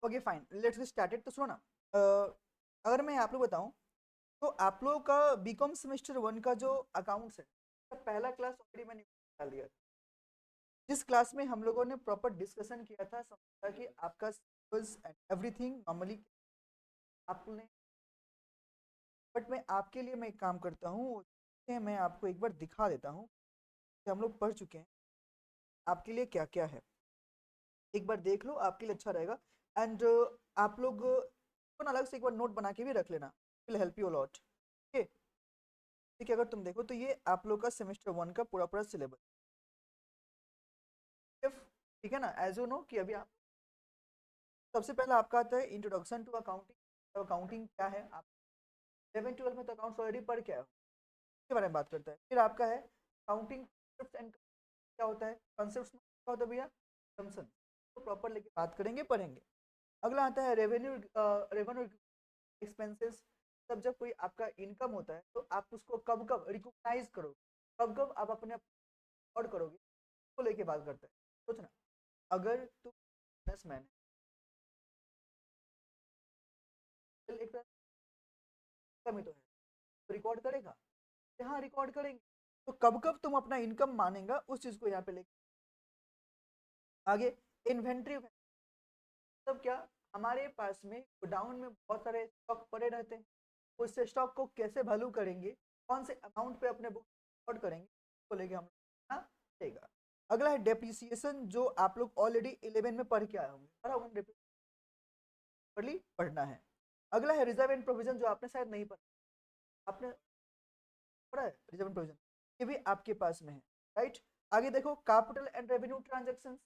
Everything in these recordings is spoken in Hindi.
Okay fine, let's get started. तो सुनो ना, अगर मैं आप लोग बताऊं तो आप लोगों का बीकॉम सेमेस्टर 1 का जो अकाउंट्स है, उसका पहला क्लास ऑलरेडी मैंने डाल दिया। जिस क्लास में हम लोगों ने प्रॉपर डिस्कशन किया था, समझा कि आपका सिलेबस एंड एवरीथिंग नॉर्मली आपने, बट मैं एक काम करता हूँ, मैं आपको एक बार दिखा देता हूँ कि हम लोग पढ़ चुके हैं, आपके लिए क्या क्या है। एक बार देख लो, आपके लिए अच्छा रहेगा। एंड आप लोग अलग से एक बार नोट बना के भी रख लेना, विल हेल्प यू लॉट। ठीक है, अगर तुम देखो तो ये आप लोग का सेमेस्टर 1 का पूरा पूरा सिलेबस, ठीक है ना। एज यू नो कि अभी आप सबसे पहले आपका आता है इंट्रोडक्शन टू अकाउंटिंग। अकाउंटिंग क्या है, आप 11 12 में तो अकाउंट्स ऑलरेडी पढ़ के आए हो, इसके बारे में बात करता है। फिर आपका है अकाउंटिंग एंड क्या होता है, कॉन्सेप्ट क्या होता है भैया, assumption। तो प्रॉपर लेके बात करेंगे, पढ़ेंगे। अगला आता है रेवेन्यू, रेवेन्यू एक्सपेंसेस। तब जब कोई आपका इनकम होता है तो आप उसको कब कब रिकॉग्नाइज करोगे, कब कब आप अपने रिकॉर्ड करोगे, उसको लेके बात करते हैं। सोचना, अगर तुम बिजनेसमैन एक तरह का ही तो है, तो रिकॉर्ड करेगा, हाँ रिकॉर्ड करेंगे। तो कब कब तुम अपना इनकम मानेगा, उस चीज को यहाँ पे लेके आगे। इन्वेंट्री मतलब क्या, हमारे पास में गोडाउन में बहुत सारे स्टॉक पड़े रहते हैं, उस स्टॉक को कैसे वैल्यू करेंगे, कौन से अमाउंट पे अपने बुक रिकॉर्ड करेंगे, उसको लेके हम लोग देगा। अगला है डेप्रिसिएशन, जो आप लोग ऑलरेडी 11 में पढ़ के आए होंगे, पढ़ा होगा, पढ़ना है। अगला है रिजर्व एंड प्रोविजन, जो आपने शायद नहीं पढ़ा, आपने पढ़ा है रिजर्व एंड प्रोविजन, ये भी आपके पास में है, राइट। आगे देखो कैपिटल एंड रेवेन्यू ट्रांजेक्शन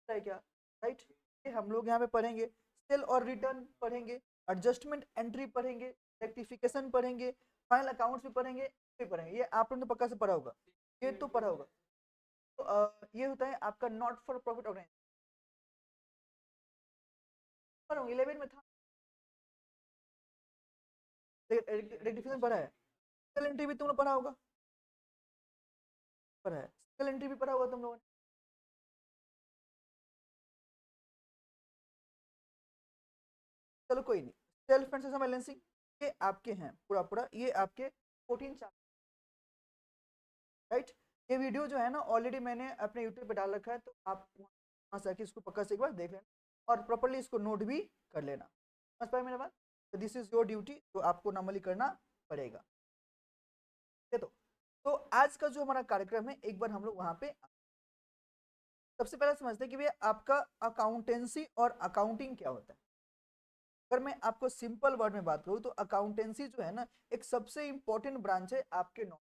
है क्या, राइट, ये हम लोग यहाँ पे पढ़ेंगे। सेल और रिटर्न पढ़ेंगे, एडजस्टमेंट एंट्री पढ़ेंगे, रेक्टिफिकेशन पढ़ेंगे, फाइनल अकाउंट्स भी पढ़ेंगे, भी पढ़ेंगे। ये आप लोगों ने पक्का से पढ़ा होगा, ये तो पढ़ा होगा। तो ये होता है आपका नॉट फॉर प्रॉफिट ऑर्गेनाइजेशन, 11 में था, रेक्टिफिकेशन पढ़ा है। सेल एंट्री भी तुमने पढ़ा होगा, पढ़ा है, सेल एंट्री भी पढ़ा होगा तुम लोगों ने। चलो कोई नहीं, सेल्फ एंड बैलेंसिंग ये आपके हैं पूरा पूरा, ये आपके 14 चैप्टर, राइट। ये वीडियो जो है ना ऑलरेडी मैंने अपने यूट्यूब पे डाल रखा है, तो आप वहाँ से आके इसको पक्का से एक बार देख लेना और प्रॉपरली इसको नोट भी कर लेना। समझ पाए मेरे बात, तो दिस इज योर ड्यूटी, तो आपको नॉर्मली करना पड़ेगा। ठीक है, तो आज का जो हमारा कार्यक्रम है, एक बार हम लोग वहाँ पे सबसे पहले समझते हैं कि भैया आपका अकाउंटेंसी और अकाउंटिंग क्या होता है। अगर मैं आपको सिंपल वर्ड में बात करूँ तो अकाउंटेंसी जो है ना, एक सबसे इंपॉर्टेंट ब्रांच है आपके नॉलेज,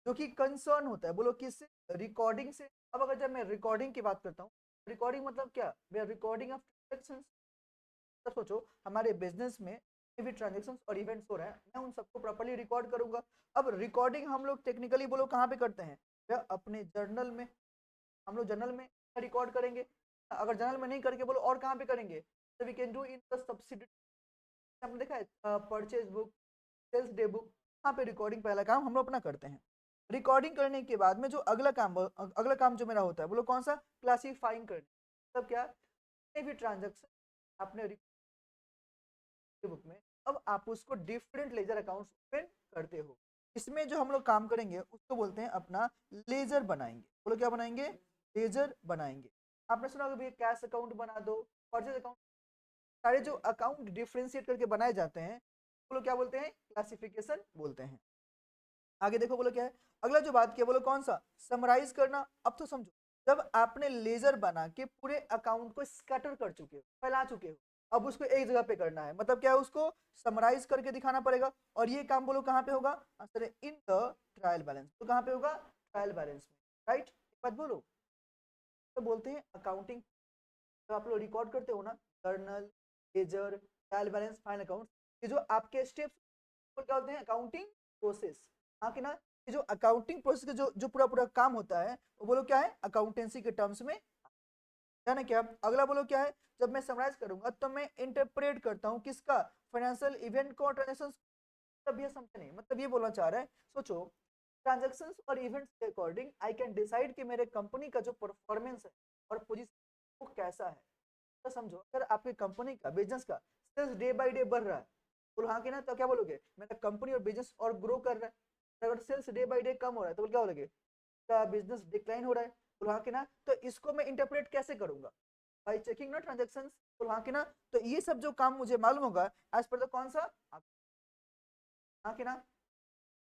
जो कि कंसर्न होता है, बोलो किससे, रिकॉर्डिंग से। अब अगर जब मैं रिकॉर्डिंग की बात करता हूँ, रिकॉर्डिंग मतलब क्या, रिकॉर्डिंग ऑफ ट्रांजेक्शन। तो सोचो हमारे बिजनेस में भी ट्रांजेक्शन और इवेंट्स हो रहे हैं, मैं उन सबको प्रॉपर्ली रिकॉर्ड करूंगा। अब रिकॉर्डिंग हम लोग टेक्निकली बोलो कहाँ पे करते हैं, या अपने जर्नल में, हम लोग जर्नल में रिकॉर्ड करेंगे। अगर जर्नल में नहीं करके बोलो और कहाँ पे करेंगे, तो we can do in the subsidy, आपने देखा है purchase book, sales day book, यहाँ पे रिकॉर्डिंग पहला काम हम लोग अपना करते हैं। रिकॉर्डिंग करने के बाद में जो अगला काम जो मेरा होता है, बोलो कौन सा, क्लासीफाइंग करना। मतलब क्या, भी ट्रांजेक्शन आपने बुक में, अब आप उसको डिफरेंट लेजर अकाउंट्स ओपन करते हो, इसमें जो हम लोग काम करेंगे उसको बोलते हैं अपना लेजर बनाएंगे। बोलो क्या बनाएंगे, लेजर बनाएंगे। आपने सुना होगा कैश अकाउंट बना दो, परचेज अकाउंट, सारे जो अकाउंट डिफ्रेंशिएट करके बनाए जाते हैं, वो लोग क्या बोलते हैं, क्लासिफिकेशन बोलते हैं। आगे देखो बोलो क्या है, अगला जो बात किया बोलो कौन सा, समराइज करना। अब तो समझो, जब आपने लेजर बना के पूरे अकाउंट को स्कैटर कर चुके हो, फैला चुके हो, अब उसको एक जगह पे करना है, मतलब क्या है, उसको समराइज करके दिखाना पड़ेगा। और ये काम बोलो कहाँ पे होगा, आंसर है इन द ट्रायल बैलेंस। तो कहाँ पे होगा, ट्रायल बैलेंस में, राइट। बात बोलो, तो बोलते हैं अकाउंटिंग, तो आप लोग रिकॉर्ड करते हो ना, journal, ledger, trial balance, final account, ये जो आपके स्टेप्स क्या होते हैं, अकाउंटिंग प्रोसेस। हाँ कि ना, ये जो अकाउंटिंग प्रोसेस का जो जो पूरा पूरा काम होता है, वो बोलो क्या है, अकाउंटेंसी के टर्म्स में, है ना। क्या अगला बोलो क्या है, जब मैं समराइज करूंगा तो मैं इंटरप्रेट करता हूँ किसका, फाइनेंशियल इवेंट को, ट्रांजेक्शन। तब ये समझे नहीं, मतलब ये बोलना चाह रहा है, सोचो ट्रांजेक्शन और इवेंट्स के अकॉर्डिंग आई कैन डिसाइड कि मेरे कंपनी का जो परफॉर्मेंस है और पोजीशन वो कैसा है। तो समझो अगर आपकी कंपनी का बिजनेस का सेल्स डे बाय डे बढ़ रहा है तो हाँ कि ना, तो क्या बोलोगे, मेरा कंपनी और बिजनेस और ग्रो कर रहा है। अगर सेल्स डे बाय डे कम हो रहा है तो क्या बोलोगे, का बिजनेस डिक्लाइन हो रहा है। तो हाँ कि ना, तो इसको मैं इंटरप्रेट कैसे करूंगा, बाय चेकिंग ना ट्रांजेक्शन। तो हाँ कि ना, तो ये सब जो काम मुझे मालूम होगा एज पर द कौन सा, हाँ कि ना,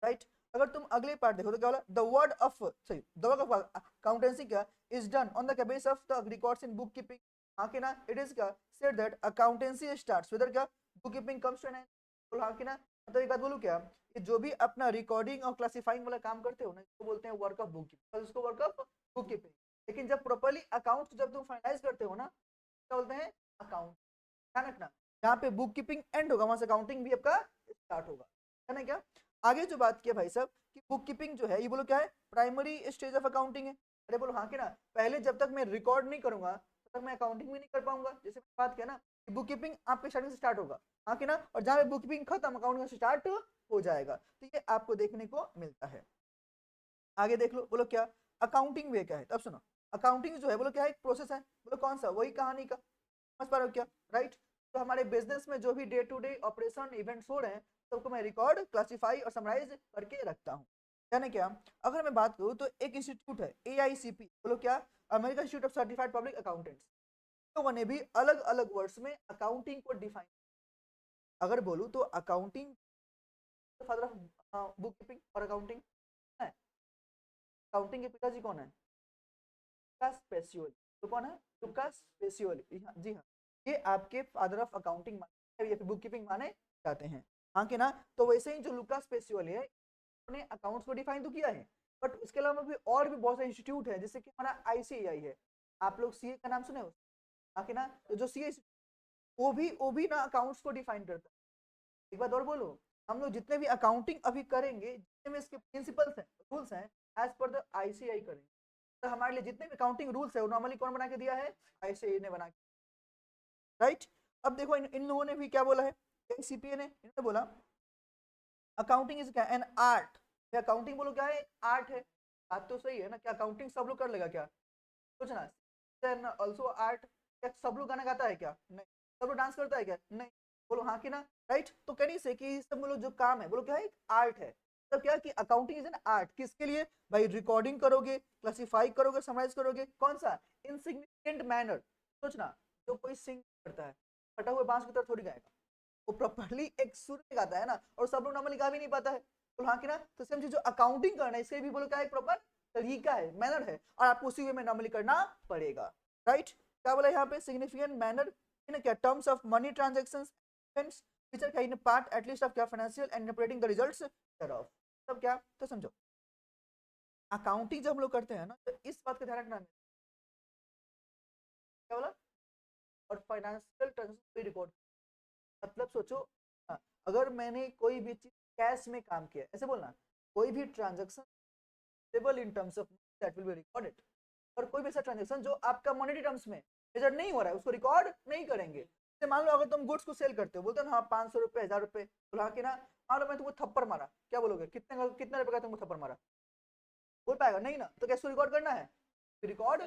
राइट। अगर तुम अगले पार्ट देखो तो क्या बोला, the word of sorry the work of accountancy क्या is done on the base of the records in book keeping. हाँ कि ना, इट इज क्या said that accountancy starts with क्या book keeping comes to an end. तो हाँ कि ना, मतलब एक बात बोलूं क्या, कि जो भी अपना रिकॉर्डिंग और क्लासिफाइंग वाला काम करते हो ना, इसको बोलते हैं वर्क ऑफ बुक कीपिंग, इसको वर्क ऑफ बुक कीपिंग। लेकिन जब प्रॉपर्ली अकाउंट जब तुम फाइनलाइज करते हो ना, क्या बोलते हैं, अकाउंट। ध्यान रखना, जहाँ पे बुक कीपिंग एंड होगा वहां से अकाउंटिंग भी आपका स्टार्ट होगा, है ना। क्या आगे जो बात किया भाई साहब कि बुक कीपिंग जो है ये बोलो क्या है, प्राइमरी स्टेज ऑफ अकाउंटिंग है। अरे बोलो हाँ कि ना, पहले जब तक मैं रिकॉर्ड नहीं करूंगा तब तक मैं अकाउंटिंग भी नहीं कर पाऊंगा। जैसे मैंने बात किया ना कि बुक कीपिंग आपके स्टार्टिंग से स्टार्ट होगा, हाँ कि ना, और जहाँ पे बुक कीपिंग खत्म अकाउंटिंग स्टार्ट हो जाएगा। तो ये आपको देखने को मिलता है। आगे देख लो, बोलो क्या अकाउंटिंग वे क्या है, तब सुनो। अकाउंटिंग जो है बोलो क्या है, एक प्रोसेस है, बोलो कौन सा, वही कहानी का, समझ पा रहे हो क्या, राइट। तो हमारे बिजनेस में जो भी day to day operation events हो रहे हैं सबको मैं रिकॉर्ड क्लासिफाई और समराइज करके रखता हूँ। यानी क्या, अगर मैं बात करूँ तो एक इंस्टीट्यूट है AICP, बोलो क्या, American institute of certified public accountants. लोगों ने भी अलग अलग वर्ड्स में अकाउंटिंग को डिफाइन, अगर बोलूँ तो accounting father of book keeping और अकाउंटिंग है। अकाउंटिंग के पिताजी कौन है, लुकास पेसियोली। तो कौन है, लुकास पेसियोली, जी हाँ, ये आपके फादर ऑफ अकाउंटिंग या फिर बुक कीपिंग माने जाते हैं, हाँ कि ना। तो वैसे ही जो लुकास पेसियोली है उन्होंने अकाउंट्स को डिफाइन तो किया है, बट उसके अलावा भी और भी बहुत सारे इंस्टीट्यूट है, जैसे कि हमारा ICAI है। आप लोग CA का नाम सुने हो, हाँ कि ना, तो जो CA वो भी ना अकाउंट्स को डिफाइन करता है। एक बात और बोलो, हम लोग जितने भी अकाउंटिंग अभी करेंगे, जितने भी इसके प्रिंसिपल्स हैं, रूल्स हैं, एज पर द ICAI करेंगे। तो हमारे लिए जितने भी अकाउंटिंग रूल्स है वो नॉर्मली कौन बना के दिया है, ICAI ने बना के, राइट। अब देखो इन लोगों ने भी क्या बोला है, CPA ने, इन्होंने बोला अकाउंटिंग इज क्या, एन आर्ट। अकाउंटिंग बोलो क्या है, आर्ट है। बात तो सही है ना, क्या अकाउंटिंग सब लोग कर लेगा क्या, सोचना। देन आल्सो आर्ट, क्या सब लोग गाना गाता है क्या, नहीं। सब लोग डांस करता है क्या, नहीं। बोलो हाँ कि ना, राइट। तो कहने से कि सब बोलो जो काम है बोलो क्या है, आर्ट है। तब क्या कि अकाउंटिंग इज एन आर्ट, किसके लिए भाई, रिकॉर्डिंग करोगे, क्लासिफाई करोगे, समराइज करोगे, कौन सा, इनसिग्निफिकेंट मैनर। सोचना, जो कोई सिंग करता है फटा हुए बांस की तरह थोड़ी गाएगा, वो प्रॉपर्ली एक सुर में गाता है ना, और सब लोग नॉर्मली गा भी नहीं पाता है। तो हाँ कि ना, तो सेम चीज जो अकाउंटिंग करना है इसके भी बोलो क्या है, प्रॉपर तरीका है, मैनर है, और आपको उसी वे में नॉर्मली करना पड़ेगा, राइट। क्या बोला यहाँ पे, सिग्निफिकेंट मैनर इन क्या terms of money transactions events which are kind part at least of क्या financial and operating the results thereof। तब क्या, तो समझो अकाउंटिंग जब हम लोग करते हैं ना, तो इस बात का ध्यान रखना है, क्या बोला, और फाइनेंशियल ट्रांजैक्शन रिकॉर्ड, मतलब सोचो, हाँ, अगर मैंने कोई भी चीज कैश में काम किया, ऐसे बोलना, कोई भी transaction in terms of that will be recorded. और कोई भी ऐसा ट्रांजैक्शन जो आपका मॉनेटरी टर्म्स में मेजर नहीं हो रहा है उसको रिकॉर्ड नहीं करेंगे। जैसे मान लो अगर तुम गुड्स को सेल करते हो, बोलते हो ना हाँ 500 रुपये, 1000 रुपये, बुला के ना, मान लो मैं तुमको थप्पड़ मारा, क्या बोलोगे, कितने रुपए का तुमको थप्पड़ मारा, बोल पाएगा नहीं ना, तो कैसे रिकॉर्ड करना है, रिकॉर्ड,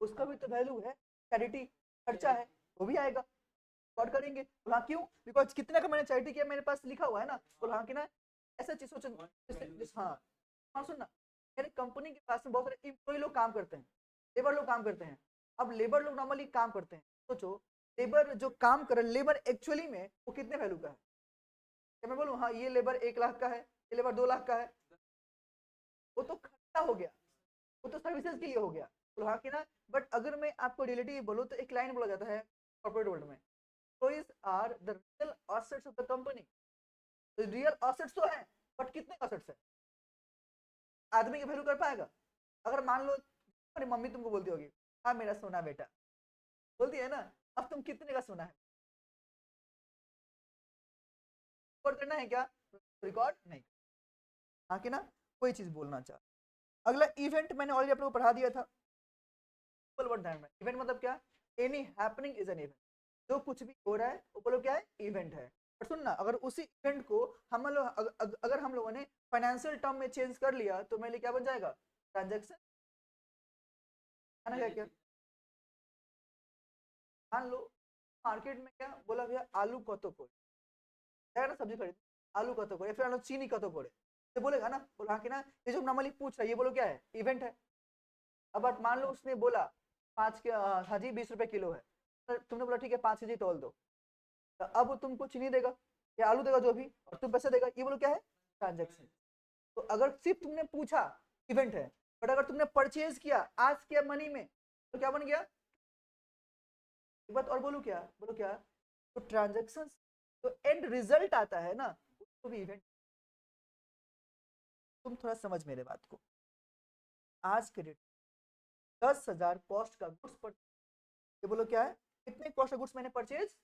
उसका भी तो वैल्यू है, चैरिटी खर्चा है, वो भी आएगा, रिकॉर्ड करेंगे। बोला क्यों, बिकॉज कितने का मैंने चैरिटी किया मेरे पास लिखा हुआ है ना। बोला हाँ कि ना, ऐसा चीज सोचो, हाँ हाँ सुनना, मेरे कंपनी के पास में बहुत सारे एम्प्लॉय लोग काम करते हैं, लेबर लोग काम करते हैं। अब लेबर लोग नॉर्मली काम करते हैं, सोचो लेबर जो काम कर रहे हैं, लेबर एक्चुअली में वो कितने वैल्यू का है, क्या मैं बोलूँ हाँ ये लेबर 1 लाख का है, ये लेबर 2 लाख का है, वो तो खर्चा हो गया, वो तो सर्विसेज के लिए हो गया। तो हाँ कि ना, बट अगर मैं आपको रिलेटिव बोलूँ तो एक लाइन बोला जाता है कॉर्पोरेट वर्ल्ड में, employees are the real assets of the company। तो रियल assets तो है, बट कितने assets है, आदमी की वैल्यू कर पाएगा। अगर मान लो अरे मम्मी तुमको बोलती होगी, हाँ मेरा सोना बेटा, बोलती है ना, अब तुम कितने का सोना है, रिकॉर्ड करना है क्या, रिकॉर्ड नहीं, हाँ कि ना, कोई चीज बोलना चाह। अगला इवेंट मैंने ऑलरेडी आप लोगों को पढ़ा दिया था, इवेंट मतलब क्या, any happening is an event, जो कुछ भी हो रहा है वो बोलो क्या है, इवेंट है। और सुनना, अगर उसी इवेंट को हम लोग अगर हम लोगों ने फाइनेंशियल टर्म में चेंज कर लिया तो मेरे लिए क्या बन जाएगा, ट्रांजेक्शन, है ना, क्या क्या, मान लो मार्केट में क्या बोला भैया आलू कतो कोड़े, जाएगा ना सब्जी खरीद, आलू कतो कोड़े, फिर चीनी कतो कोड़े, तो बोलेगा ना, बोला कि ना ये जो नॉर्मली पूछ रहा है ये बोलो क्या है, इवेंट है। अब मान लो उसने बोला 5 के हाँ जी 20 रुपए किलो है, तो तुमने बोला ठीक है 5 केजी तोल दो, तो अब वो तुमको चीनी देगा या आलू देगा जो भी, और तुम पैसे देगा, ये बोलो क्या है, ट्रांजेक्शन। तो अगर सिर्फ तुमने पूछा इवेंट है, बट अगर तुमने परचेज किया आज किया मनी में, तो क्या बन गया, एक बात और बोलू क्या, बोलो क्या, तो ट्रांजेक्शन तो एंड रिजल्ट आता है ना, उसको भी इवेंट। तुम थोड़ा समझ मेरे बात को, आज के डेट 10,000 कॉस्ट का गुड्स पर, ये बोलो क्या है, कितने कॉस्ट का गुड्स मैंने परचेज,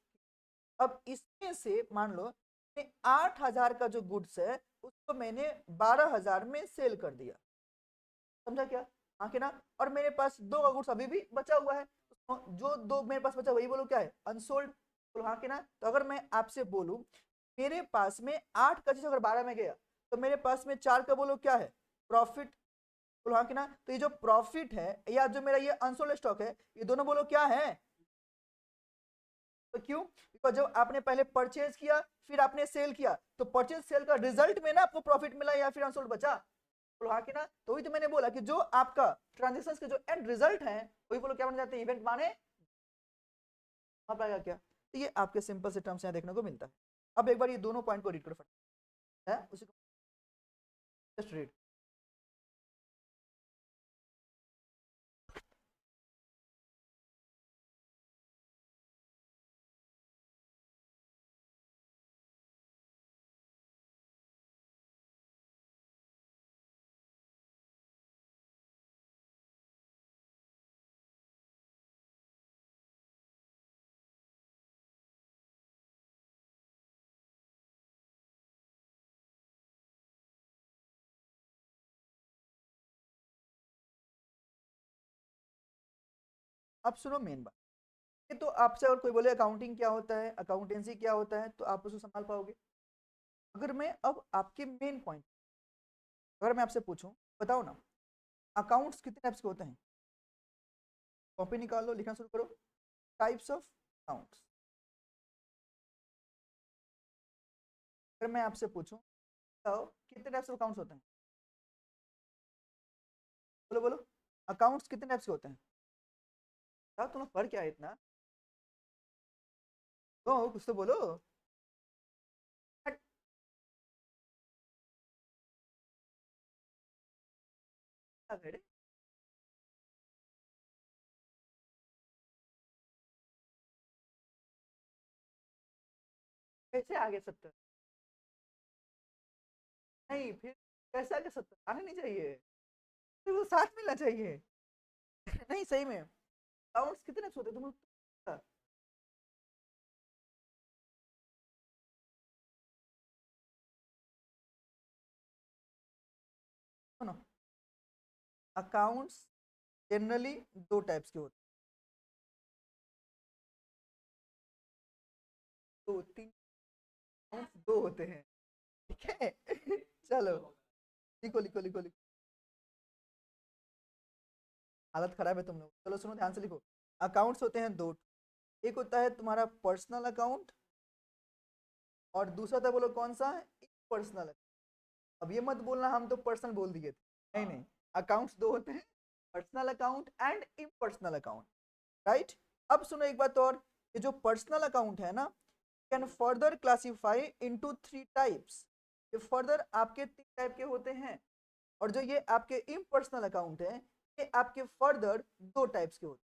अब इसमें से मान लो 8,000 का जो गुड्स है उसको मैंने 12,000 में सेल कर दिया, समझा क्या, हाँ कि ना, और मेरे पास 2 का गुड्स अभी भी बचा हुआ है, जो 2 मेरे पास बचा वही बोलो क्या है, अनसोल्ड, बोलो हाँ कि ना। तो अगर मैं आपसे बोलूं मेरे पास में 8 का चीज अगर 12 में गया, तो मेरे पास में 4 का बोलो क्या है, प्रॉफिट, बोलो हाँ कि ना। तो ये जो प्रॉफिट है या जो मेरा ये अनसोल्ड स्टॉक है, ये दोनों बोलो क्या है, तो क्यों, बिकॉज जब आपने पहले परचेज किया फिर आपने सेल किया, तो परचेज सेल का रिजल्ट में ना आपको प्रॉफिट मिला या फिर अनसोल्ड बचा, बोलो हाँ कि ना। तो वही तो मैंने बोला कि जो आपका ट्रांजेक्शन के जो एंड रिजल्ट है वही बोलो क्या बन जाते हैं, इवेंट माने आप आएगा क्या। तो ये आपके सिंपल से टर्म्स यहाँ देखने को मिलता है। अब एक बार ये दोनों पॉइंट को रीड करो फटाफट, है उसी को जस्ट रीड। अब सुनो मेन बात, ये तो आपसे अगर कोई बोले अकाउंटिंग क्या होता है, अकाउंटेंसी क्या होता है, तो आप उसको संभाल पाओगे। अगर मैं अब आपके मेन पॉइंट, अगर मैं आपसे पूछूं बताओ ना, अकाउंट्स कितने टाइप्स के होते हैं, कॉपी निकाल लो लिखना शुरू करो, टाइप्स ऑफ अकाउंट्स। अगर मैं आपसे पूछूं बताओ कितने टाइप्स ऑफ अकाउंट्स होते हैं, बोलो बोलो, अकाउंट्स कितने टाइप्स के होते हैं, बताओ तुम पढ़ क्या है इतना, तो कुछ तो बोलो, हट, क्या करे? कैसे आगे 70, नहीं फिर कैसे आगे 70 आने नहीं चाहिए, फिर वो साथ मिलना चाहिए। नहीं सही में अकाउंट्स कितने टाइप्स होते हैं तुम, सुनो, अकाउंट्स जनरली 2 टाइप्स के होते हैं, 2 3 अकाउंट्स 2 होते हैं, ठीक है। चलो लिखो लिखो लिखो लिखो, हालत खराब है तुम लोग, चलो सुनो ध्यान से लिखो। अकाउंट्स होते हैं 2, एक होता है तुम्हारा पर्सनल अकाउंट, और दूसरा था बोलो कौन सा, पर्सनल। अब ये मत बोलना हम तो पर्सनल बोल दिए थे, नहीं नहीं, अकाउंट्स 2 होते हैं, personal account and impersonal account, right. अब सुनो एक बात और, ये जो पर्सनल अकाउंट है ना, can further classify into 3 types, ये फर्दर आपके 3 टाइप के होते हैं, और जो ये आपके इम्पर्सनल अकाउंट है ये आपके फर्दर 2 टाइप्स के होते हैं,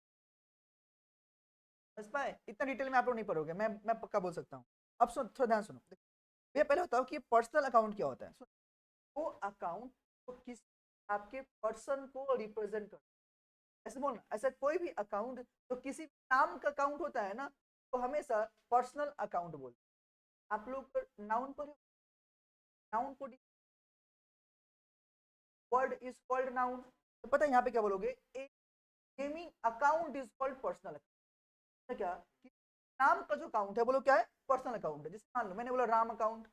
समझ पाए, इतना डिटेल में आप लोग नहीं पढ़ोगे, मैं पक्का बोल सकता हूँ। अब सुन थोड़ा ध्यान सुनो, ये पहले बताओ कि पर्सनल अकाउंट क्या होता है, वो अकाउंट तो किस आपके पर्सन को रिप्रेजेंट कर, ऐसे बोलना, ऐसा कोई भी अकाउंट तो किसी नाम का अकाउंट होता है ना, तो हमेशा पर्सनल अकाउंट बोलते हैं। आप लोग नाउन पर, नाउन को वर्ड इज कॉल्ड नाउन, तो पता है यहाँ पे क्या बोलोगे, a naming account is called personal account, क्या कि नाम का जो अकाउंट है बोलो क्या है, पर्सनल अकाउंट है। जैसे मान लो मैंने बोला Ram account,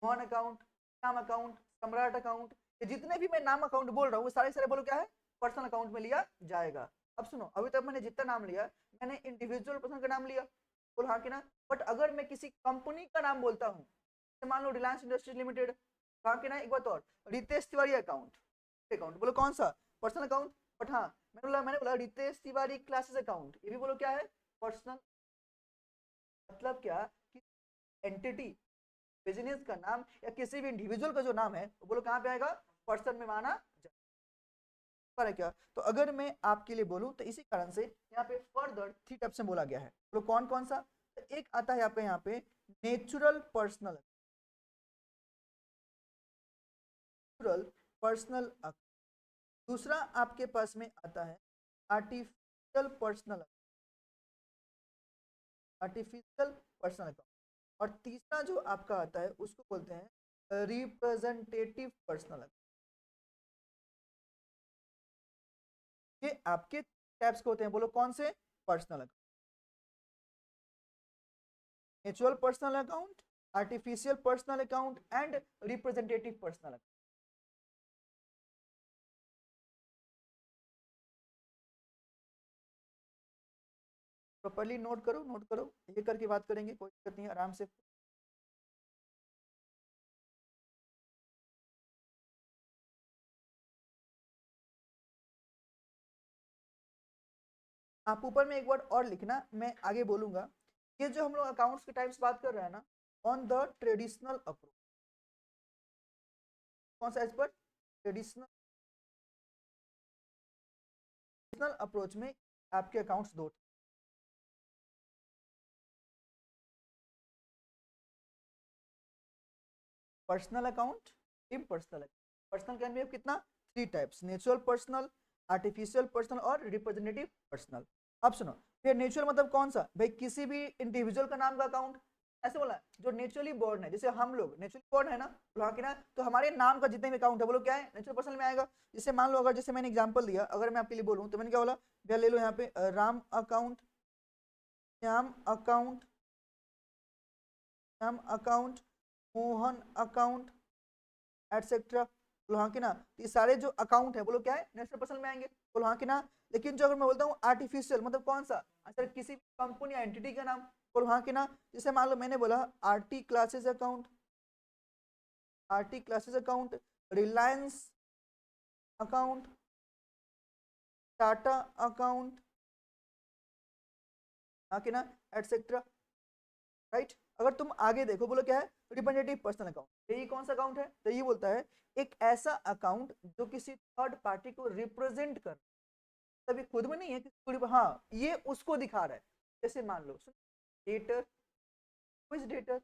Mohan account, Shyam account, सम्राट अकाउंट, ये जितने भी मैं नाम अकाउंट बोल रहा हूँ वो सारे सारे बोलो क्या है, पर्सनल अकाउंट में लिया जाएगा। अब सुनो, अभी तक मैंने जितना नाम लिया मैंने इंडिविजुअल पर्सन का नाम लिया, बोलो हाँ कि ना। बट अगर मैं किसी कंपनी का नाम बोलता हूँ, मान लो रिलायंस इंडस्ट्रीज लिमिटेड, हाँ कि ना। एक बात और, रितेश तिवारी अकाउंट, अकाउंट बोलो कौन सा, पर्सनल अकाउंट। बट हाँ मैंने बोला रितेश तिवारी क्लासेस अकाउंट, ये भी बोलो क्या है, पर्सनल। मतलब क्या कि एंटिटी, बिजनेस का नाम या किसी भी इंडिविजुअल का जो नाम है वो बोलो कहाँ पे आएगा, पर्सन में माना जाए। है क्या। तो अगर मैं आपके लिए बोलूं तो इसी कारण से यहाँ पे फर्दर 3 टाइप से बोला गया है। तो कौन कौन सा, तो एक आता है आपका यहाँ पे नेचुरल पर्सनल, नेचुरल पर्सनल। दूसरा आपके पास में आता है artificial personal, artificial personal account. और तीसरा जो आपका आता है उसको बोलते हैं रिप्रेजेंटेटिव पर्सनल। ये आपके टैब्स होते हैं, बोलो कौन से, personal account, natural personal account, artificial personal account and representative personal account. Properly note करो, नोट करो, ये करके बात करेंगे, कोई दिक्कत नहीं है, आराम से। आप ऊपर में एक वर्ड और लिखना, मैं आगे बोलूंगा। ये जो हम लोग अकाउंट्स के टाइप्स बात कर रहे हैं ना, ऑन द ट्रेडिशनल अप्रोच, कौन सा, एज पर ट्रेडिशनल अप्रोच में आपके अकाउंट्स दो, personal account, impersonal account. Personal can be कितना, 3 types, natural personal, artificial personal और रिप्रेजेंटेटिव पर्सनल। अब सुनो, फिर नेचुरल मतलब कौन सा भाई, किसी भी इंडिविजुअल का नाम का अकाउंट, ऐसे बोला जो नेचुरली बॉर्न है, जैसे हम लोग नेचुरली बॉर्न है ना, बोला कि ना, तो हमारे नाम का जितने भी अकाउंट है बोलो क्या है, नेचुरल पर्सनल में आएगा। जैसे मान लो, अगर जैसे मैंने एग्जांपल दिया, अगर मैं आपके लिए बोलूं तो मैंने क्या बोला, भैया ले लो यहाँ पे Ram account, Shyam account, Shyam account, Mohan account, etcetera, बोलो हाँ कि ना। तो ये सारे जो अकाउंट है बोलो क्या है, नेशनल पर्सनल में आएंगे, बोलो हाँ कि ना। लेकिन जो अगर मैं बोलता हूँ आर्टिफिशियल, मतलब कौन सा, सर किसी कंपनी या एंटिटी का नाम, बोलो हाँ कि ना। जैसे मान लो मैंने बोला RT classes account, RT classes account, Reliance account, Tata account, हाँ कि ना, एटसेट्रा, राइट। अगर तुम आगे देखो बोलो क्या है, रिप्रेजेंटेटिव पर्सनल अकाउंट, यही कौन सा अकाउंट है, तो ये बोलता है एक ऐसा अकाउंट जो किसी थर्ड पार्टी को रिप्रेजेंट कर, तभी खुद में नहीं है कि हाँ ये उसको दिखा रहा है। जैसे मान लो डेटर, कुछ डेटर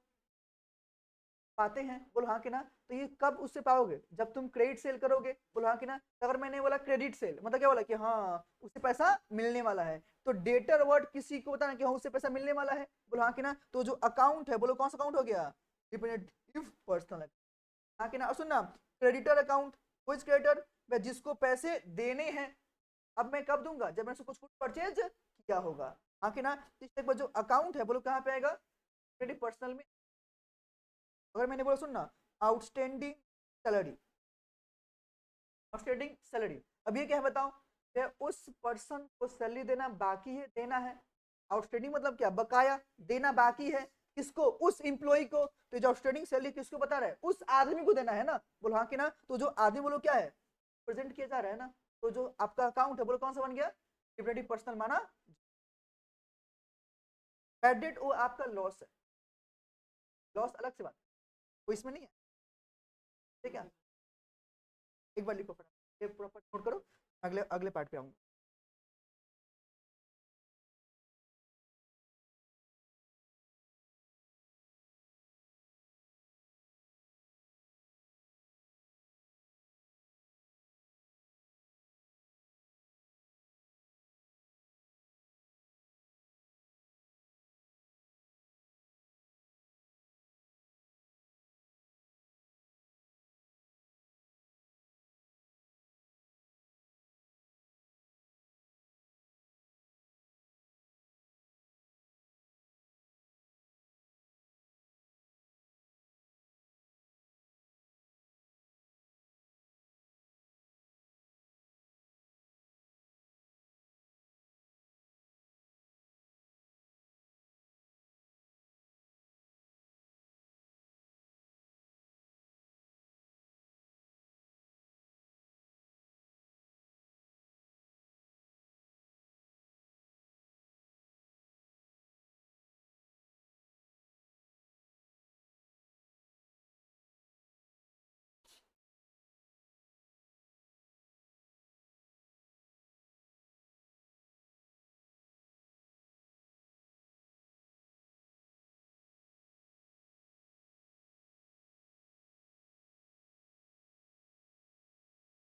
पाते हैं, बोलो हाँ कि ना। तो ये कब उससे पाओगे, जब तुम क्रेडिट सेल करोगे, बोलो हाँ कि ना। तो अगर मैंने बोला क्रेडिट सेल, मतलब क्या बोला कि हाँ उससे पैसा मिलने वाला है, तो डेटर वर्ड किसी को बताना कि हाँ उससे पैसा मिलने वाला है, बोलो हाँ कि ना। तो जो अकाउंट है बोलो कौन सा अकाउंट हो गया, रिप्रेजेंटेटिव पर्सनल, हाँ कि ना। सुनना, क्रेडिटर अकाउंट, कुछ क्रेडिटर जिसको पैसे देने हैं, अब मैं कब दूंगा, जब मैंने कुछ कुछ परचेज किया होगा, हाँ कि ना। इसके बाद जो अकाउंट है बोलो कहाँ पे आएगा, क्रेडिट पर्सनल में। अगर मैंने बोला सुनना, आउटस्टैंडिंग सैलरी, आउटस्टैंडिंग सैलरी, अब ये क्या है बताओ, क्या उस पर्सन को सैलरी देना बाकी है, देना है। आउटस्टैंडिंग मतलब क्या, बकाया, देना बाकी है, किसको, उस इंप्लॉय को। तो जो आउटस्टैंडिंग सैलरी किसको बता रहा है, उस आदमी को देना है ना, बोलो हाँ कि ना। तो जो आदमी बोलो क्या है, प्रेजेंट किया जा रहा है ना। तो जो आपका अकाउंट है बोलो कौन सा बन गया, रिप्रेजेंटेटिव पर्सनल माना। बैड डेट वो आपका लॉस है, लॉस अलग से बात, वो इसमें नहीं है, ठीक है। एक बार लिखो फटाफट, प्रॉपर नोट करो, अगले अगले पार्ट पे आऊंगा।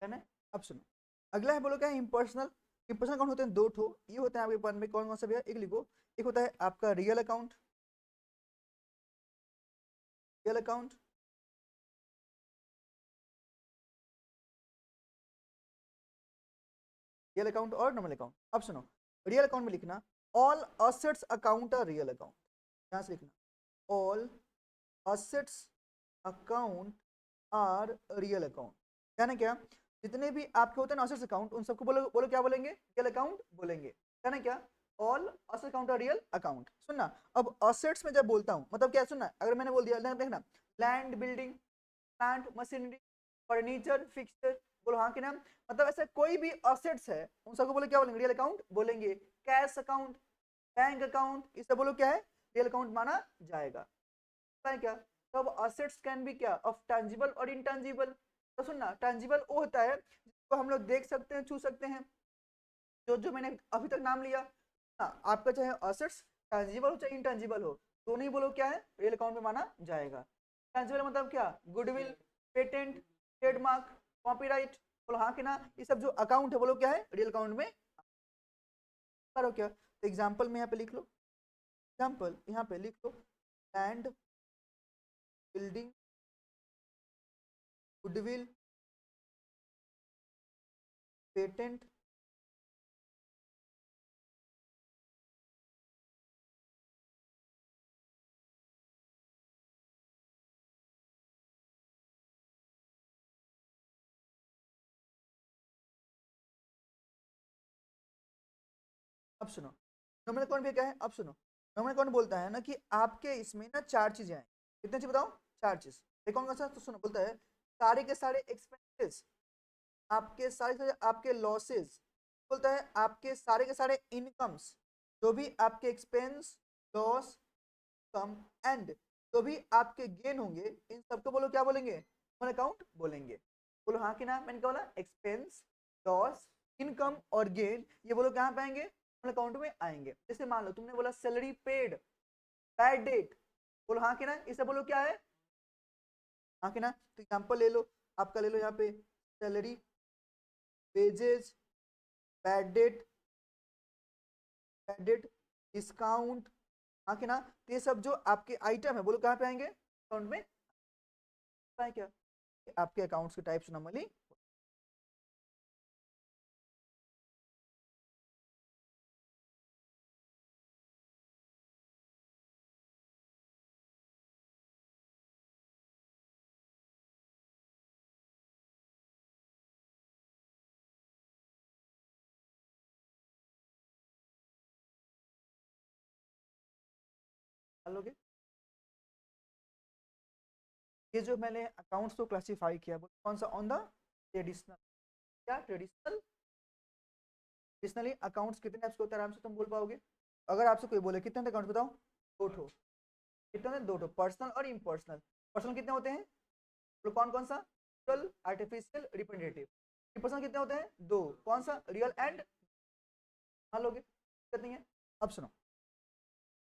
है ना। अब सुनो, अगला है बोलो क्या है, इम्पर्सनल। इम्पर्सनल अकाउंट होते हैं दो ठो, ये होते हैं आपके पास में, कौन कौन सा भैया, एक लिखो। एक होता है आपका real account, real account, real account और नॉर्मल अकाउंट। अब सुनो, रियल अकाउंट में लिखना all assets account are real account, यहां से लिखना all assets account are real account. यानी क्या, जितने भी आपके होते हैं ना असेट्स अकाउंट, उन सबको बोलो बोलो क्या बोलेंगे, रियल अकाउंट बोलेंगे। यानी क्या, all assets account are real account. सुनना, अब असेट्स में जब बोलता हूं मतलब क्या, सुनना, अगर मैंने बोल दिया देखना, land building, plant machinery, furniture fixture, बोलो हाँ कि ना, मतलब ऐसा कोई भी असेट्स है उन सबको बोलो क्या बोलेंगे, रियल अकाउंट बोलेंगे। कैश अकाउंट, बैंक अकाउंट, इसे बोलो क्या है, रियल अकाउंट माना जाएगा। है क्या, तो अब असेट्स कैन बी क्या, ऑफ टैंजिबल और इनटैंजिबल। तो सुनना, टैंजिबल वो होता है जिसको हम लोग देख सकते हैं, छू सकते हैं, जो जो मैंने अभी तक नाम लिया। हाँ, आपका चाहे असेट्स टैंजिबल हो चाहे इनटैंजिबल हो, दोनों ही बोलो क्या है, रियल अकाउंट में माना जाएगा। टैंजिबल मतलब क्या, गुडविल, पेटेंट, ट्रेडमार्क, कॉपीराइट, बोलो हाँ कि ना, ये सब जो अकाउंट है बोलो क्या है, रियल अकाउंट में करो क्या। तो एग्जाम्पल में यहाँ पे लिख लो, एग्जाम्पल यहाँ पे लिख लो, लैंड बिल्डिंग, गुडविल, पेटेंट, अब सुनो, नॉमिनल अकाउंट भी क्या है, अब सुनो, नॉमिनल अकाउंट बोलता है ना कि आपके इसमें ना चार चीजें आए, कितनी चीज बताओ, चार चीज। एक कौन कौन सा, तो सुनो, बोलता है सारे के सारे एक्सपेंसेस, आपके सारे के सारे आपके लॉसेस, बोलता है आपके सारे के सारे इनकम्स, जो भी आपके एक्सपेंस, लॉस, कम एंड जो भी आपके गेन होंगे, इन सबको बोलो क्या बोलेंगे, नॉमिनल अकाउंट बोलेंगे। बोलो हाँ कि ना, मैंने क्या बोला, एक्सपेंस, लॉस, इनकम और गेन, ये बोलो कहाँ पे आएंगे, अकाउंट में आएंगे। जैसे मान लो तुमने बोला सैलरी पेड, बैड डेट, बोलो हाँ कि ना, इसे बोलो क्या है, हाँ कि ना। तो एग्जांपल ले लो, आपका ले लो यहाँ पे salary, wages, bad debt, bad debt, discount, हाँ कि ना। तो ये सब जो आपके आइटम है बोलो कहाँ पे आएंगे, अकाउंट में है क्या, आपके अकाउंट्स के टाइप्स नॉर्मली। लोगे, ये जो मैंने अकाउंट्स को क्लासिफाई किया कौन सा, ऑन द ट्रेडिशनल, क्या ट्रेडिशनल, ट्रेडिशनली अकाउंट्स कितने टाइप्स के होते हैं आराम से तुम बोल पाओगे। अगर आपसे कोई बोले कितने अकाउंट बताओ, दो ठो, कितने होते हैं, दो ठो, पर्सनल और इम्पर्सनल। पर्सनल कितने होते हैं, तो कौन कौन सा, आर्टिफिशियल, रिप्रेजेंटेटिव। इम्पर्सनल कितने होते हैं, दो, कौन सा, रियल एंड, मान लोगे, दिक्कत नहीं है। अब सुनो,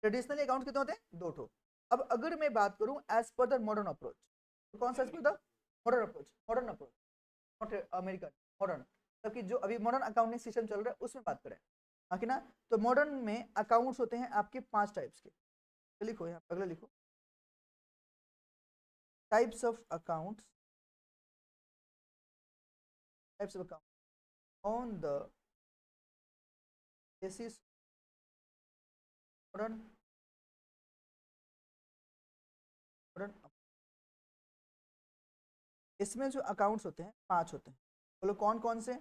ट्रेडिशनली अकाउंट कितने होते हैं, दो ठो। अब अगर मैं बात करूं as per the modern approach, तो कौन सा as per the modern approach, modern approach, not American, modern, मतलब कि जो अभी मॉडर्न अकाउंटिंग सिस्टम चल रहा है उसमें बात करें, हाँ कि ना। तो मॉडर्न में अकाउंट्स होते हैं आपके पांच टाइप्स के, तो लिखो यहाँ अगला लिखो, types of accounts, types of account on the basis modern, modern. इसमें जो अकाउंट्स होते हैं पांच होते हैं, बोलो कौन कौन से,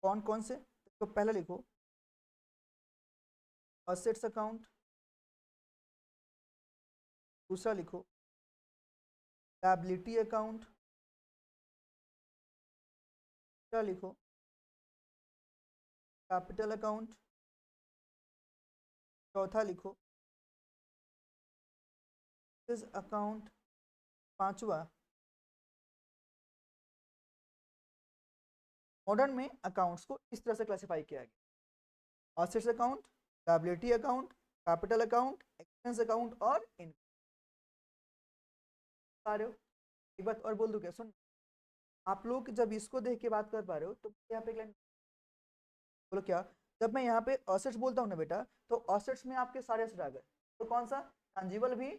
कौन कौन से। तो पहले लिखो असेट्स अकाउंट, दूसरा लिखो लायबिलिटी अकाउंट, तीसरा लिखो कैपिटल अकाउंट, चौथा लिखो अकाउंट, पांचवा। मॉडर्न में अकाउंट्स को इस तरह से क्लासिफाई किया गया, assets account, liability account, capital account, expense account और इनकम। एक बात और बोल दूं क्या, सुन, आप लोग जब इसको देख के बात कर पा रहे हो तो यहाँ पे एक लाइन बोलो क्या, जब मैं यहाँ पे असेट्स बोलता हूँ ना बेटा, तो असेट्स में आपके सारे एसेट आ गए, तो कौन सा, टैंजिबल भी,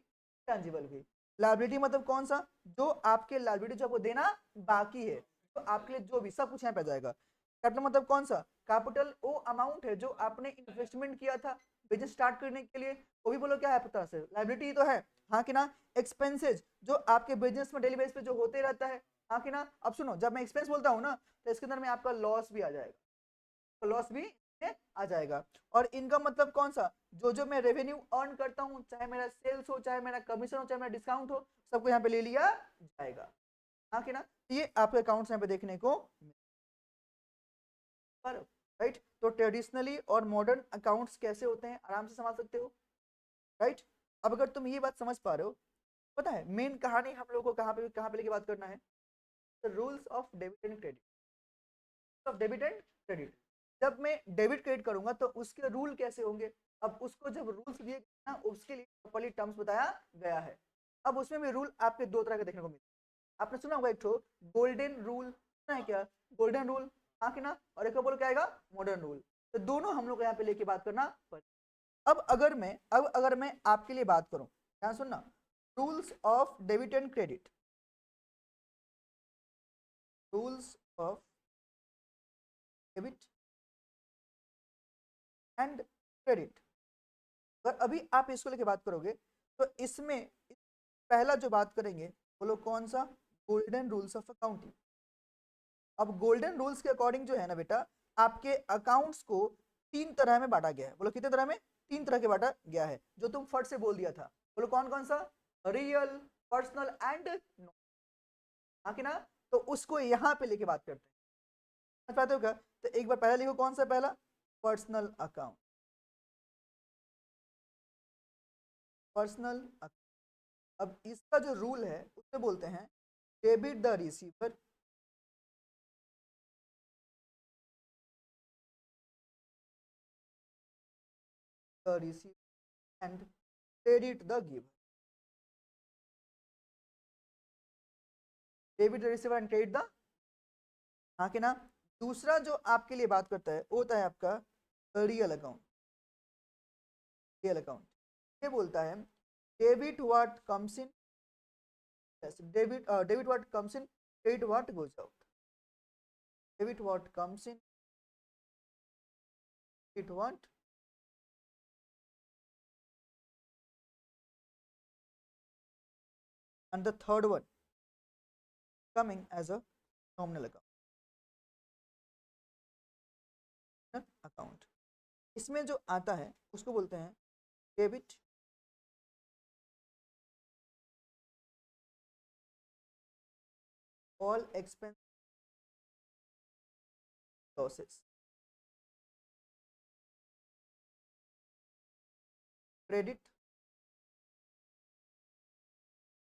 टैंजिबल भी। लायबिलिटी मतलब कौन सा, जो आपके लायबिलिटी जो आपको देना बाकी है, तो आपके लिए जो भी सब कुछ यहाँ पे आ जाएगा। कैपिटल मतलब कौन सा, कैपिटल वो अमाउंट है जो आपने इन्वेस्टमेंट किया था बिजनेस स्टार्ट करने के लिए, वो भी बोलो क्या है पता से, लायबिलिटी तो है, हाँ कि ना। एक्सपेंसेस जो आपके बिजनेस में डेली बेस पे जो होते रहता है, हाँ कि ना। अब सुनो, जब मैं एक्सपेंस बोलता हूँ ना, तो इसके अंदर में आपका लॉस भी आ जाएगा, तो लॉस भी आ जाएगा। और इनकम मतलब कौन सा, जो जो मैं रेवेन्यू अर्न करता हूं, चाहे मेरा सेल्स हो, चाहे मेरा कमीशन हो, चाहे मेरा डिस्काउंट हो, सबको यहाँ पे ले लिया जाएगा, हाँ कि ना। ये आपके अकाउंट्स यहाँ पे देखने को पर, राइट। तो ट्रेडिशनली और मॉडर्न अकाउंट्स कैसे होते हैं आराम से समझ सकते हो, राइट। अब अगर तुम ये बात समझ पा रहे हो, पता है मेन कहानी हम लोग को कहाँ पे लेके बात करना है, rules of debit and credit, of debit and credit. जब मैं डेबिट क्रेडिट करूंगा तो उसके रूल कैसे होंगे, अब उसको जब रूल्स दिए ना, उसके लिए प्रॉपर्ली टर्म्स बताया गया है। अब उसमें भी रूल आपके दो तरह के देखने को मिलते हैं। आपने सुना होगा एक तो गोल्डन रूल, सुना है क्या, गोल्डन रूल, हाँ कि ना, और एक बोल क्या आएगा, मॉडर्न रूल। तो दोनों हम लोग यहाँ पे लेके बात करना पड़ेगा। अब अगर मैं आपके लिए बात करूं, ध्यान सुनना, rules of debit and credit, rules of debit and credit, अगर अभी आप इसको लेके बात करोगे तो इसमें पहला जो बात करेंगे बोलो कौन सा, गोल्डन रूल्स ऑफ अकाउंटिंग। अब गोल्डन रूल्स के अकॉर्डिंग जो है ना बेटा, आपके अकाउंट्स को तीन तरह में बांटा गया है, बोलो कितने तरह में, तीन तरह के बांटा गया है, जो तुम फट से बोल दिया था, बोलो कौन कौन सा, रियल, पर्सनल एंड नो, हाँ कि ना। तो उसको यहाँ पे लेके बात करते हैं, समझ पाते हो क्या। तो एक बार पहला लिखो, कौन सा पहला, पर्सनल अकाउंट, पर्सनल। अब इसका जो रूल है उसे बोलते हैं debit the receiver, the receiver and credit the giver, debit the receiver and credit the, हाँ कि ना। दूसरा जो आपके लिए बात करता है वो होता है आपका रियल अकाउंट, रियल अकाउंट ये बोलता है debit what comes in, debit what comes in, credit what goes out, debit what comes in, credit what, and the third one coming as a nominal account। इसमें जो आता है उसको बोलते हैं debit all expense losses, credit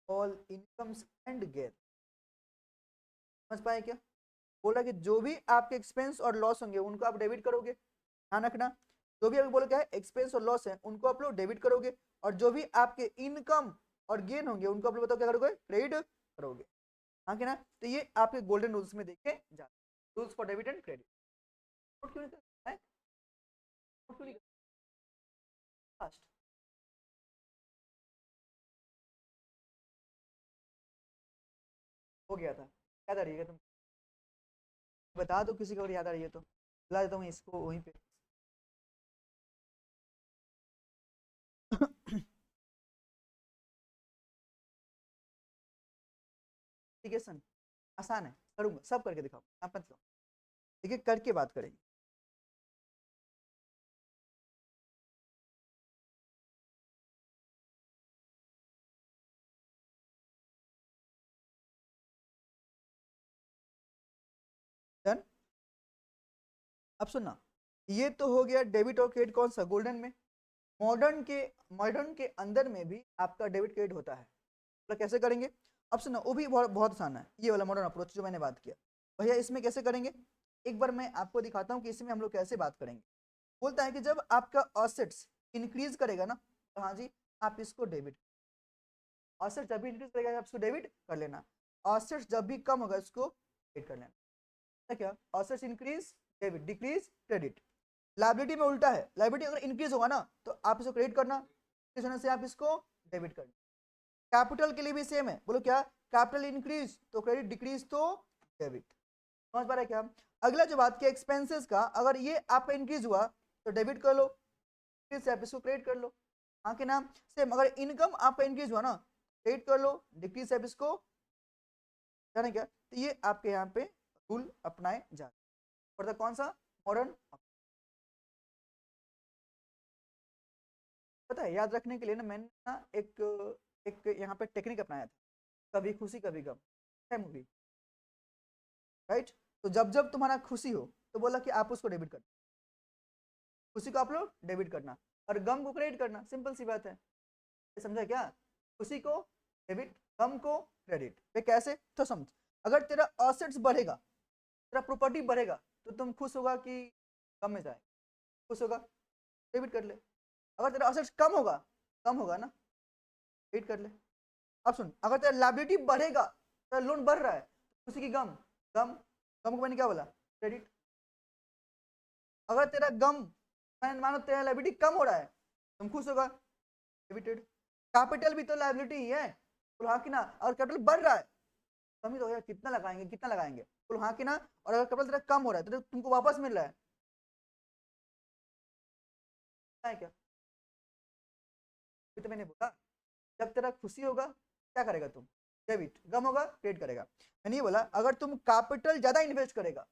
all incomes and gain. समझ पाए क्या, बोला कि जो भी आपके एक्सपेंस और लॉस होंगे उनको आप डेबिट करोगे, ध्यान रखना। जो भी आपको बोला क्या है एक्सपेंस और लॉस है उनको आप लोग डेबिट करोगे, और जो भी आपके इनकम और गेन होंगे उनको आप लोग बताओ क्या करोगे, क्रेडिट करोगे, हाँ कि ना। तो ये आपके गोल्डन रूल्स में देखे जाते, rules for debit and credit. Note क्यों नहीं करते हैं? नोट क्यों नहीं करते? फास्ट हो गया था, याद आ रही है तुम, बता दो किसी को अगर याद आ रही है तो बुला देता हूँ इसको वहीं पे। एप्लीकेशन आसान है, करूंगा सब करके दिखाओ, आप मत लो, ठीक है करके बात करेंगे। डन। अब सुनना, ये तो हो गया डेबिट और क्रेडिट कौन सा, गोल्डन में। मॉडर्न के अंदर में भी आपका डेबिट क्रेडिट होता है, मतलब कैसे करेंगे। अब सुनो वो भी बहुत बहुत आसान है, ये वाला मॉडर्न अप्रोच जो मैंने बात किया, भैया इसमें कैसे करेंगे, एक बार मैं आपको दिखाता हूँ कि इसमें हम लोग कैसे बात करेंगे। बोलता है कि जब आपका असेट्स इंक्रीज करेगा ना, तो हाँ जी आप इसको डेबिट, असेट्स जब भी इंक्रीज करेगा आप इसको डेबिट कर लेना, असेट्स जब भी कम होगा इसको क्रिएट कर लेना। क्या assets increase debit, decrease credit. Liability में उल्टा है, लायबिलिटी अगर इंक्रीज होगा ना तो आप इसको क्रेडिट करना, इस वजह से आप इसको डेबिट करना। कैपिटल के लिए भी सेम है, बोलो क्या, कैपिटल इंक्रीज तो क्रेडिट, डिक्रीज तो डेबिट। समझ पा रहे क्या? अगला जो बात किया एक्सपेंसेस का, अगर ये आपका इंक्रीज हुआ तो डेबिट कर लो, फिर से आप इसको क्रेडिट कर लो। हाँ कि ना? सेम अगर इनकम आपका इंक्रीज हुआ ना, क्रेडिट कर लो, डिक्रीज आप इसको जाने क्या, तो ये आपके यहाँ पे रूल अपनाए जाते। और कौन सा? मॉडर्न। पता है याद रखने के लिए ना मैंने ना एक यहाँ पे टेक्निक अपनाया था, कभी खुशी कभी गम है मूवी, राइट? तो जब जब तुम्हारा खुशी हो तो बोला कि आप उसको डेबिट करना, खुशी को आप लोग डेबिट करना और गम को क्रेडिट करना, सिंपल सी बात है। समझा क्या? खुशी को डेबिट, गम को क्रेडिट। वे कैसे तो समझ, अगर तेरा असेट्स बढ़ेगा, तेरा प्रॉपर्टी बढ़ेगा तो तुम खुश होगा कि गम में जाए? खुश होगा, डेबिट कर ले। अगर तेरा असेट्स कम होगा ना, क्रेडिट कर ले। अब सुन, अगर तेरा लायबिलिटी बढ़ेगा, तेरा लोन बढ़ रहा है, खुशी की गम, गम, गम को मैंने क्या बोला? क्रेडिट। अगर तेरा गम, मैंने मानो तेरा लायबिलिटी कम हो रहा है, तुम खुश होगा, डेबिटेड। कैपिटल भी तो लायबिलिटी ही है, बोल हाँ कि ना? और कैपिटल बढ़ रहा है, कम ही तो होगा, कितना लगाएंगे कितना लगाएंगे, बोल हाँ कि ना? और अगर कैपिटल तेरा कम हो रहा है तो तुमको वापस मिल रहा है क्या? तो मैंने बोला जब तेरा खुशी होगा क्या करेगा तुम? डेबिट। गम होगा, क्रेडिट करेगा। मैंने ये बोला अगर तुम कैपिटल ज्यादा इन्वेस्ट करेगा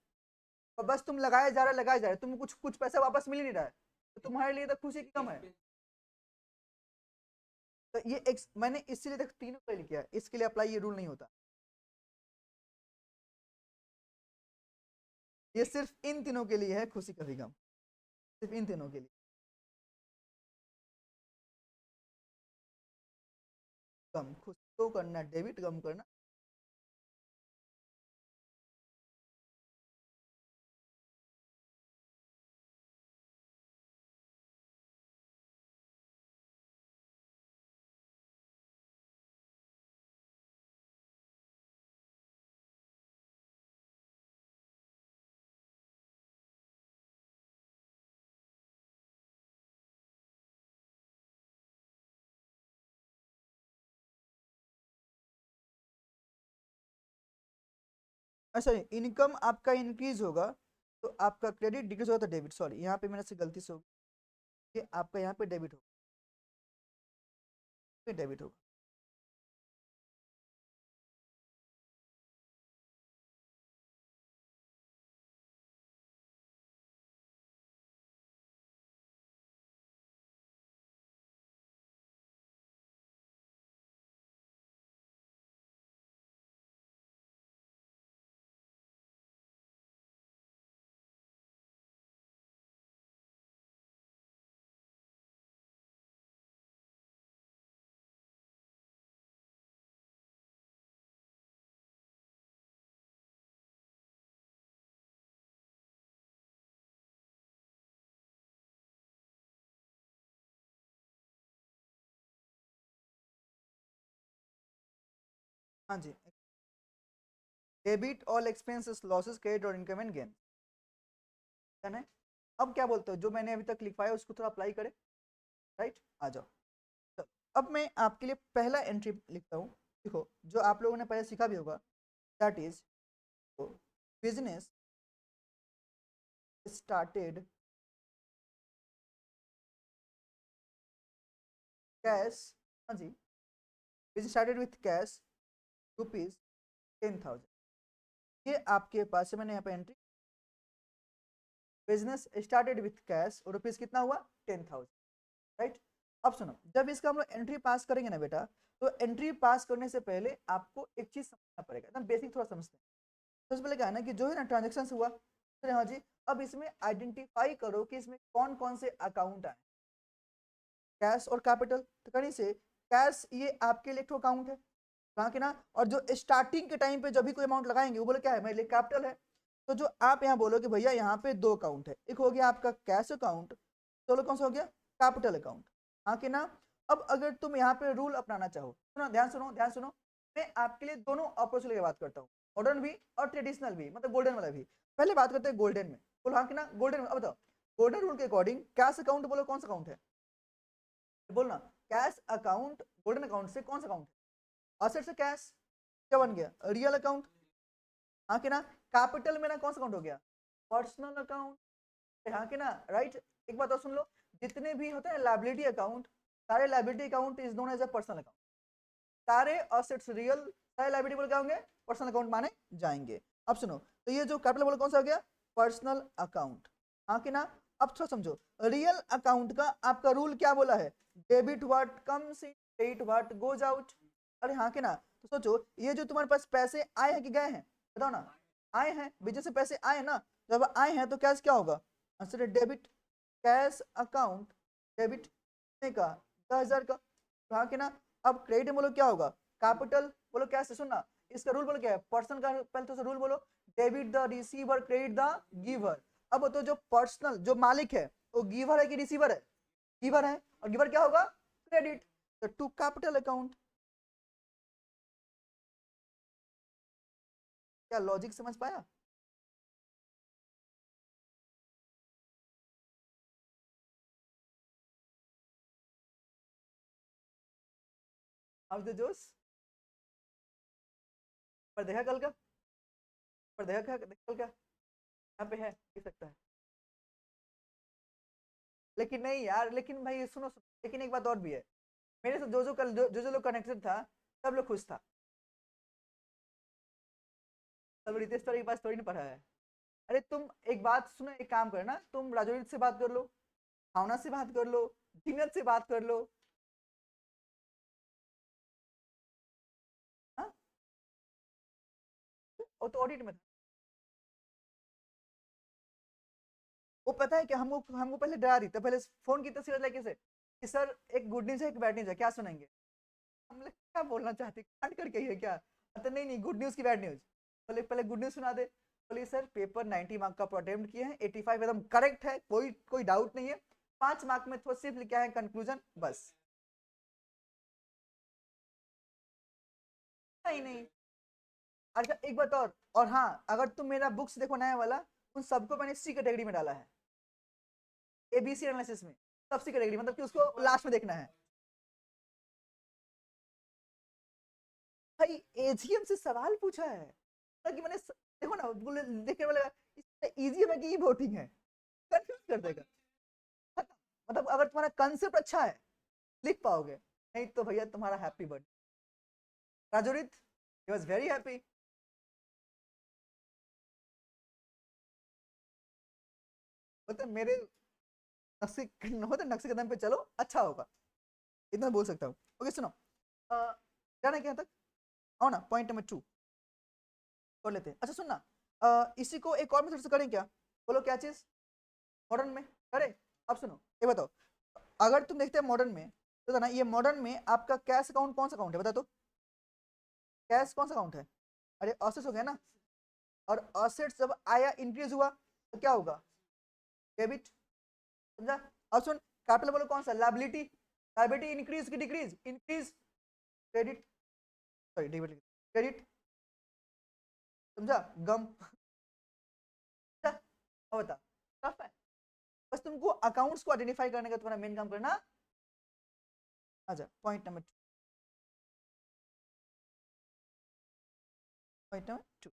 और बस तुम लगाए जा रहे तुम कुछ कुछ पैसा वापस मिल ही नहीं रहा है, तो तुम्हारे लिए तो खुशी की कम है। तो ये मैंने इसीलिए तक तीनों के लिए किया, इसके लिए अप्लाई ये रूल नहीं होता। ये सिर्फ इन तीनों के लिए है, खुशी कभी गम, सिर्फ इन तीनों के लिए। गम खुशी को करना डेबिट, गम करना। अच्छा, इनकम आपका इंक्रीज होगा तो आपका क्रेडिट, डिक्रीज होगा तो डेबिट। सॉरी यहाँ पे मेरे से गलती से होगी, ये आपका यहाँ पे डेबिट होगा, डेबिट होगा। हाँ जी, debit all expenses losses credit और इनकम एंड गेन है। अब क्या बोलते हो, जो मैंने अभी तक लिखवाया उसको थोड़ा अप्लाई करें, राइट? आ जाओ। तो अब मैं आपके लिए पहला एंट्री लिखता हूँ। देखो जो आप लोगों ने पहले सीखा भी होगा, that is business started cash. हाँ जी, बिजनेस स्टार्टेड विथ कैश ₹10,000। ये आपके पास है, मैंने यहाँ पे entry, business started with cash और रुपीज कितना हुआ? 10,000, राइट? अब सुनो, जब इसका हम लोग एंट्री पास करेंगे ना बेटा, तो एंट्री पास करने से पहले आपको एक चीज समझना पड़ेगा, एकदम बेसिक थोड़ा समझते हैं। सबसे पहले क्या है ना कि जो है ना ट्रांजेक्शन हुआ, हाँ जी, अब इसमें आइडेंटिफाई करो कि इसमें कौन कौन से अकाउंट आए, कैश और कैपिटल। तो कहीं से कैश ये आपके लिए एक अकाउंट है, कहाँ के ना? और जो स्टार्टिंग के टाइम पे जब भी कोई अमाउंट लगाएंगे वो बोले क्या है, मेरे लिए कैपिटल है। तो जो आप यहाँ बोलो कि भैया यहाँ पे दो अकाउंट है, एक हो गया आपका कैश अकाउंट, चलो कौन सा हो गया? कैपिटल अकाउंट, हाँ कि ना? अब अगर तुम यहाँ पे रूल अपनाना चाहो, सुनो ध्यान सुनो ध्यान सुनो, मैं आपके लिए दोनों अप्रोच लेके बात करता हूँ। मॉडर्न भी और ट्रेडिशनल भी, मतलब गोल्डन वाला भी। पहले बात करते हैं गोल्डन में। बोलो हाँ कि ना गोल्डन में। अब बताओ गोल्डन रूल के अकॉर्डिंग कैश अकाउंट बोलो कौन सा अकाउंट है, बोलना कैश अकाउंट गोल्डन अकाउंट से कौन सा अकाउंट है, असेट से कैश क्या बन गया, रियल अकाउंट। हाँ कि ना कैपिटल में ना कौन सा अकाउंट हो गया, पर्सनल अकाउंट। हाँ कि ना राइट। एक बात और सुन लो, जितने भी होते हैं लायबिलिटी अकाउंट, सारे liability account is known as a personal account. सारे असेट्स रियल, सारे लायबिलिटी बोल क्या होंगे, पर्सनल अकाउंट माने जाएंगे। अब सुनो, तो ये जो कैपिटल बोल कौन सा हो गया, पर्सनल अकाउंट। हाँ कि ना। अब थोड़ा समझो, रियल अकाउंट का आपका रूल क्या बोला है, debit what comes in, credit what goes out. अरे हाँ कि ना। तो सोचो ये जो तुम्हारे पास पैसे आए हैं कि गए हैं, बताओ ना। आए हैं, बिजनेस से पैसे आए ना, जब आए हैं तो कैश क्या होगा, answer debit. Cash account debit का 10,000 का। हाँ कि ना। अब क्रेडिट बोलो क्या होगा, कैपिटल बोलो कैसे, सुनना इसका रूल बोलो क्या है, पर्सन का पहले तो रूल बोलो, debit the receiver credit the giver. अब तो जो पर्सनल जो मालिक है वो गिवर है कि रिसीवर है, गिवर है, और गिवर क्या होगा, क्रेडिट। तो टू कैपिटल अकाउंट। क्या लॉजिक समझ पाया। अब द जोश पर देखा कल का, पर देखा कल का यहाँ पे है, देख सकता है। लेकिन नहीं यार, लेकिन भाई सुनो सुनो, लेकिन एक बात और भी है, मेरे से जो जो कल जो लोग कनेक्टेड था सब लोग खुश था। सब रितेश सर के पास थोड़ी ना पढ़ा है। अरे तुम एक बात सुनो, एक काम करना, तुम राजोरित से बात कर लो, भावना से बात कर लो, जीनत से बात कर लो। हाँ, वो तो ऑडिट में था। वो पता है कि हमको हमको पहले डरा दी था, पहले फोन की तस्वीर लेके से कि सर एक गुड न्यूज है एक बैड न्यूज है, क्या सुनेंगे। हमने क्या बोलना चाहते, काट करके ही है क्या, तो नहीं गुड न्यूज की बैड न्यूज। बोले पहले गुड न्यूज सुना दे। बोले सर पेपर 90 मार्क का अटेम्प्ट किए हैं, 85 एकदम करेक्ट है, कोई कोई डाउट नहीं है, 5 मार्क में थोड़ा सिर्फ लिखा है कंक्लूजन बस। नहीं नहीं। अच्छा एक बात और हाँ, अगर तुम मेरा बुक्स देखो नया वाला, उन सबको मैंने सी कैटेगरी में डाला है, एबीसी एनालिसिस में, सब सी कैटेगरी, मतलब कि उसको लास्ट में देखना है। भाई एजीएम से सवाल पूछा है, ताकि मैंने देखो ना, बोले देखने वाला इससे इजी है कि ये वोटिंग है, कंफ्यूज कर देगा। खत्म। मतलब अगर तुम्हारा कंसेप्ट अच्छा है लिख पाओगे, नहीं तो भैया तुम्हारा हैप्पी बर्थडे। राजोरित ही वाज वेरी हैप्पी। मतलब मेरे नक्शे होते नक्शे कदम पे चलो अच्छा होगा, इतना बोल सकता हूँ। ओके सुनो, जाना क्या तक, आओ ना पॉइंट नंबर 2 कर लेते हैं। अच्छा सुनना, इसी को एक और मेथड से करें क्या, बोलो क्या चीज, मॉडर्न में करें। अब सुनो ये बताओ, अगर तुम देखते हैं मॉडर्न में, तो ना ये मॉडर्न में आपका कैश अकाउंट कौन सा अकाउंट है, बता तो कैश कौन सा अकाउंट है। अरे असेट्स हो गया ना, और असेट्स जब आया इंक्रीज हुआ तो क्या होगा, डेबिट। समझा। अब सुन, कैपिटल बोलो कौन सा, लायबिलिटी, लायबिलिटी इंक्रीज की decrease, increase, credit, sorry debit, credit. समझा, गम। अब बता, टफ है, बस तुमको अकाउंट्स को आइडेंटिफाई करने का तुम्हारा मेन काम करना। अच्छा point number 2, point number 2,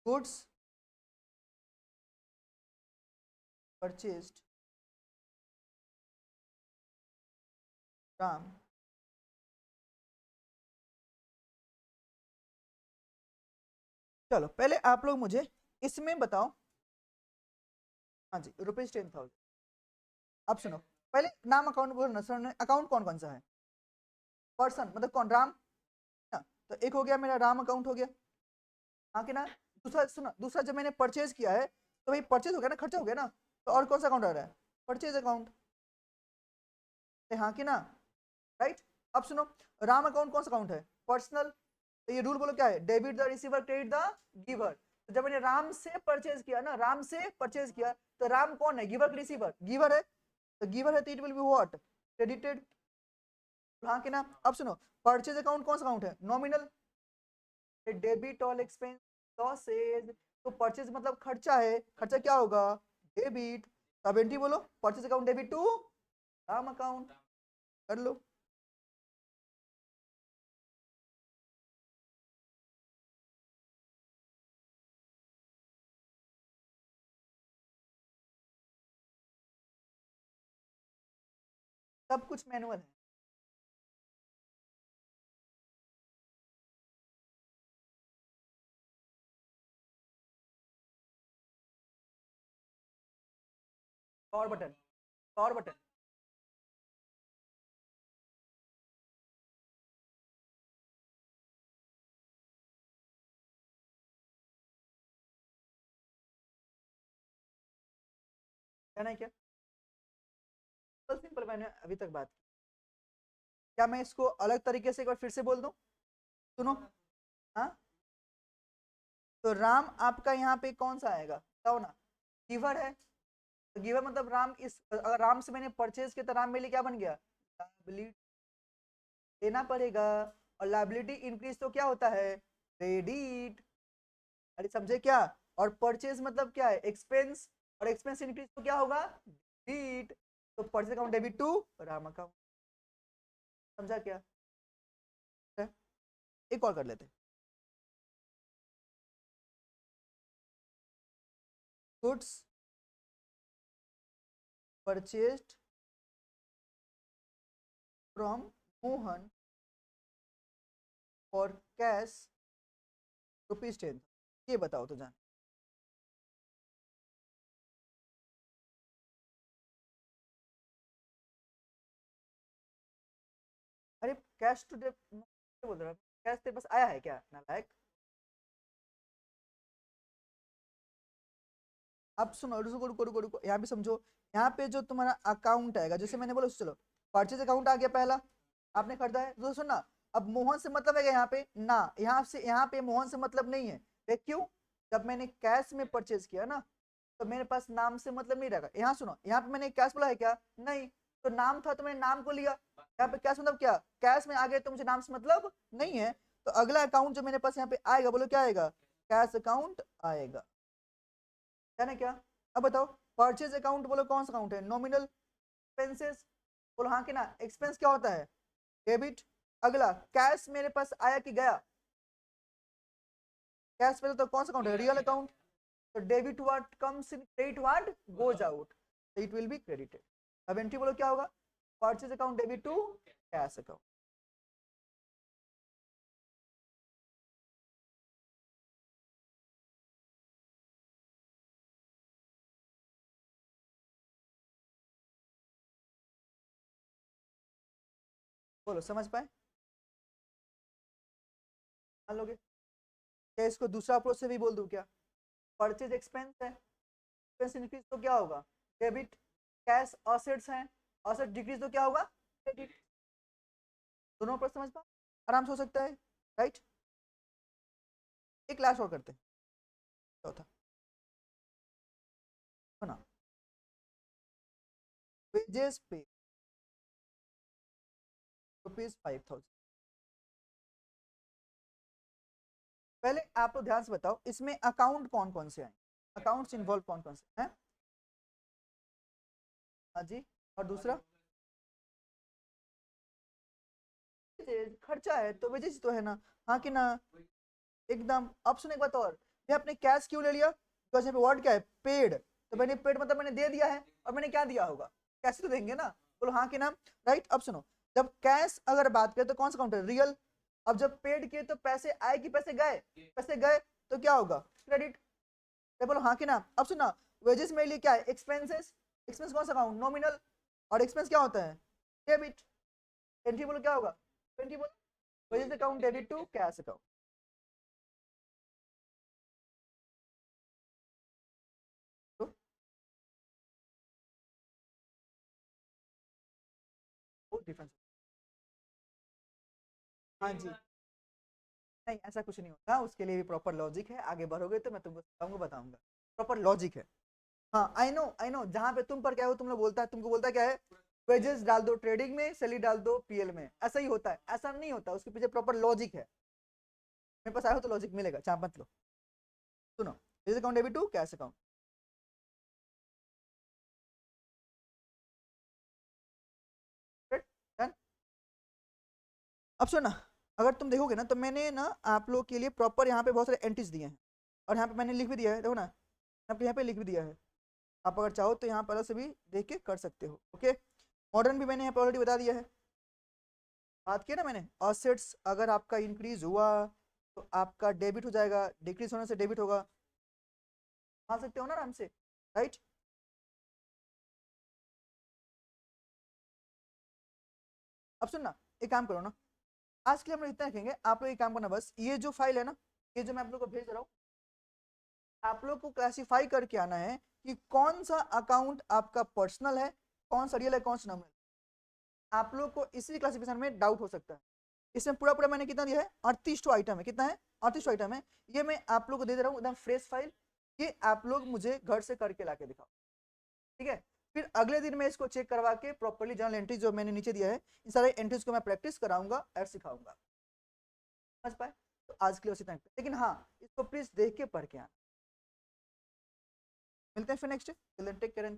goods purchased from, चलो पहले आप लोग मुझे इसमें बताओ। हाँ जी, ₹10,000। अब सुनो, पहले नाम अकाउंट बोलो ना सर, अकाउंट कौन कौन सा है, पर्सन मतलब कौन, राम ना। तो एक हो गया मेरा राम अकाउंट हो गया, हाँ कि ना। दूसरा सुनो, दूसरा जब मैंने परचेज किया है तो भाई परचेज हो गया ना, खर्चा हो गया ना, तो और कौन सा अकाउंट आ रहा है, परचेज अकाउंट, हाँ कि ना राइट। अब सुनो, राम अकाउंट कौन सा अकाउंट है, पर्सनल। तो ये रूल बोलो क्या है, debit the receiver credit the giver. तो जब मैंने राम से परचेज किया ना, राम से परचेज किया, तो राम कौन है, गिवर रिसीवर, गिवर है, तो गिवर है तो it will be what, credited. हाँ कि ना। अब सुनो, परचेज अकाउंट कौन सा अकाउंट है, nominal, debit all expense losses, तो परचेज मतलब खर्चा है, खर्चा क्या होगा, डेबिट। अब एंट्री बोलो, purchase account debit to Ram account, कर लो। सब कुछ मैनुअल है। और बटन, और बटन, कहना है क्या, सिंपल मैंने अभी तक बात की। क्या मैं इसको अलग तरीके से एक बार फिर से बोल दूं, सुनो। हाँ, तो राम आपका यहाँ पे कौन सा आएगा बताओ ना, गिवर है, तो गिवर मतलब राम, इस अगर राम से मैंने परचेज किया तो राम मेरे लिए क्या बन गया, लायबिलिटी, देना पड़ेगा। और लायबिलिटी इंक्रीज तो क्या होता है, क्रेडिट। अरे समझे क्या, और परचेज मतलब क्या है, एक्सपेंस, और एक्सपेंस इंक्रीज तो क्या होगा, डेबिट। तो purchase account debit to Ram account, समझा क्या। एक और कर लेते, गुड्स परचेज्ड फ्रॉम मोहन और कैश रुपीज 10, ये बताओ तो जान। अरे कैश टू डे बोल रहा, कैश तेरे पास आया है क्या नालायक। अब सुनो, रुको रुको रुको रुको, यहाँ पे समझो, यहाँ पे जो तुम्हारा अकाउंट आएगा, जैसे मैंने बोला, चलो परचेज अकाउंट आ गया पहला, आपने खरीदा है, तो सुनना, अब मोहन से मतलब है यहाँ पे ना, यहाँ पे मोहन से मतलब नहीं है, देख क्यों, जब मैंने कैश में परचेज किया ना, तो मेरे पास नाम से मतलब नहीं रहेगा। यहाँ सुनो, यहाँ पे मैंने कैश बोला है क्या, नहीं, तो नाम था तो मैंने नाम को लिया, यहाँ पे कैश मतलब क्या, कैश में आ गए तो मुझे नाम से मतलब नहीं है। तो अगला अकाउंट जो मेरे पास यहाँ पे आएगा, बोलो क्या आएगा, कैश अकाउंट आएगा, है ना क्या। अब बताओ, परचेज अकाउंट बोलो कौन सा अकाउंट है, नॉमिनल एक्सपेंसेस, बोलो हाँ कि ना, एक्सपेंस क्या होता है, डेबिट। अगला कैश मेरे पास आया कि गया, कैश पहले तो कौन सा अकाउंट है, रियल अकाउंट। तो debit what comes in, credit what goes out, it will be credited. अब एंट्री बोलो क्या होगा, purchase account debit to cash account. बोलो समझ पाए, मान लोगे क्या, इसको दूसरा अप्रोच से भी बोल दूं क्या, परचेज एक्सपेंस है, एक्सपेंस इंक्रीज तो क्या होगा, डेबिट, कैश असेट्स हैं, असेट डिक्रीज तो क्या होगा, क्रेडिट। दोनों अप्रोच समझ पाओ, आराम से हो सकता है, राइट। एक लास्ट और करते हैं, चौथा, सुना, वेजेस पे ₹5,000। पहले आप तो ध्यान से बताओ, इसमें अकाउंट कौन कौन से आए, अकाउंट्स इन्वॉल्व कौन कौन से हैं, हाँ जी, और दूसरा खर्चा है, तो वेजेस तो है ना, हाँ कि ना, एकदम। अब सुने एक बात और, मैं अपने कैश क्यों ले लिया, बिकॉज यहाँ पे वर्ड क्या है, पेड, तो मैंने पेड मतलब मैंने दे दिया है, और मैंने क्या दिया होगा, कैश तो देंगे ना, बोलो हाँ कि ना, राइट। अब सुनो, जब कैश अगर बात करें तो कौन सा अकाउंट है, रियल। अब जब पेड किए तो पैसे आए कि पैसे गए, पैसे गए, तो क्या होगा, क्रेडिट। बोलो हाँ कि ना। अब सुना, वेजेस मेरे लिए क्या है, एक्सपेंसेस, एक्सपेंस कौन सा अकाउंट, नॉमिनल, और एक्सपेंस क्या होता है, डेबिट। एंट्री बोलो क्या होगा, एंट्री बोलो, wages account debit to cash account. तो वो डिफरेंस, हाँ जी, नहीं ऐसा कुछ नहीं होता, उसके लिए भी प्रॉपर लॉजिक है, आगे बढ़ोगे तो मैं तुमको बताऊंगा बताऊंगा, प्रॉपर लॉजिक है। हाँ आई नो, जहाँ पे तुम पर क्या हो, तुम लोग बोलता है, तुमको बोलता है क्या है, वेजेस डाल दो ट्रेडिंग में, सैलरी डाल दो पीएल में, ऐसा ही होता है, ऐसा नहीं होता, उसके पीछे प्रॉपर लॉजिक है। मेरे पास आया हो तो लॉजिक मिलेगा, चाप मत लो। सुनो, business account debit to cash account. Done. अब सुनो ना, अगर तुम देखोगे ना तो मैंने ना आप लोग के लिए प्रॉपर यहाँ पे बहुत सारे एंट्रीज दिए हैं, और यहाँ पे मैंने लिख भी दिया है, देखो ना आपके यहाँ पे लिख भी दिया है। आप अगर चाहो तो यहाँ पर से भी देख के कर सकते हो। ओके, मॉडर्न भी मैंने यहाँ पे ऑलरेडी बता दिया है। बात किया ना मैंने, असेट्स अगर आपका इंक्रीज हुआ तो आपका डेबिट हो जाएगा, डिक्रीज होने से डेबिट होगा, मान सकते हो ना आराम से, राइट। अब सुनना, एक काम करो ना, आज के लिए हम लोग इतना रखेंगे, आप लोग एक काम करना, बस ये जो फाइल है ना, ये जो मैं आप लोग को भेज रहा हूँ, आप लोग को क्लासिफाई करके आना है कि कौन सा अकाउंट आपका पर्सनल है, कौन सा रियल है, कौन सा नॉमिनल। आप लोग को इसी क्लासिफिकेशन में डाउट हो सकता है। इसमें पूरा पूरा मैंने कितना दिया है, 38 आइटम है, कितना है, 38 आइटम है। ये मैं आप लोग को दे दे रहा हूँ एकदम फ्रेश फाइल, ये आप लोग मुझे घर से करके ला के दिखाओ, ठीक है। फिर अगले दिन मैं इसको चेक करवा के प्रॉपर्ली जर्नल एंट्रीज जो मैंने नीचे दिया है, इन सारे एंट्रीज को मैं प्रैक्टिस कराऊंगा और सिखाऊंगा, समझ पाए। तो आज के लिए उसी टाइम पे, लेकिन हाँ इसको प्लीज देख के पढ़ के आना। मिलते हैं फिर नेक्स्ट, टेक केयर।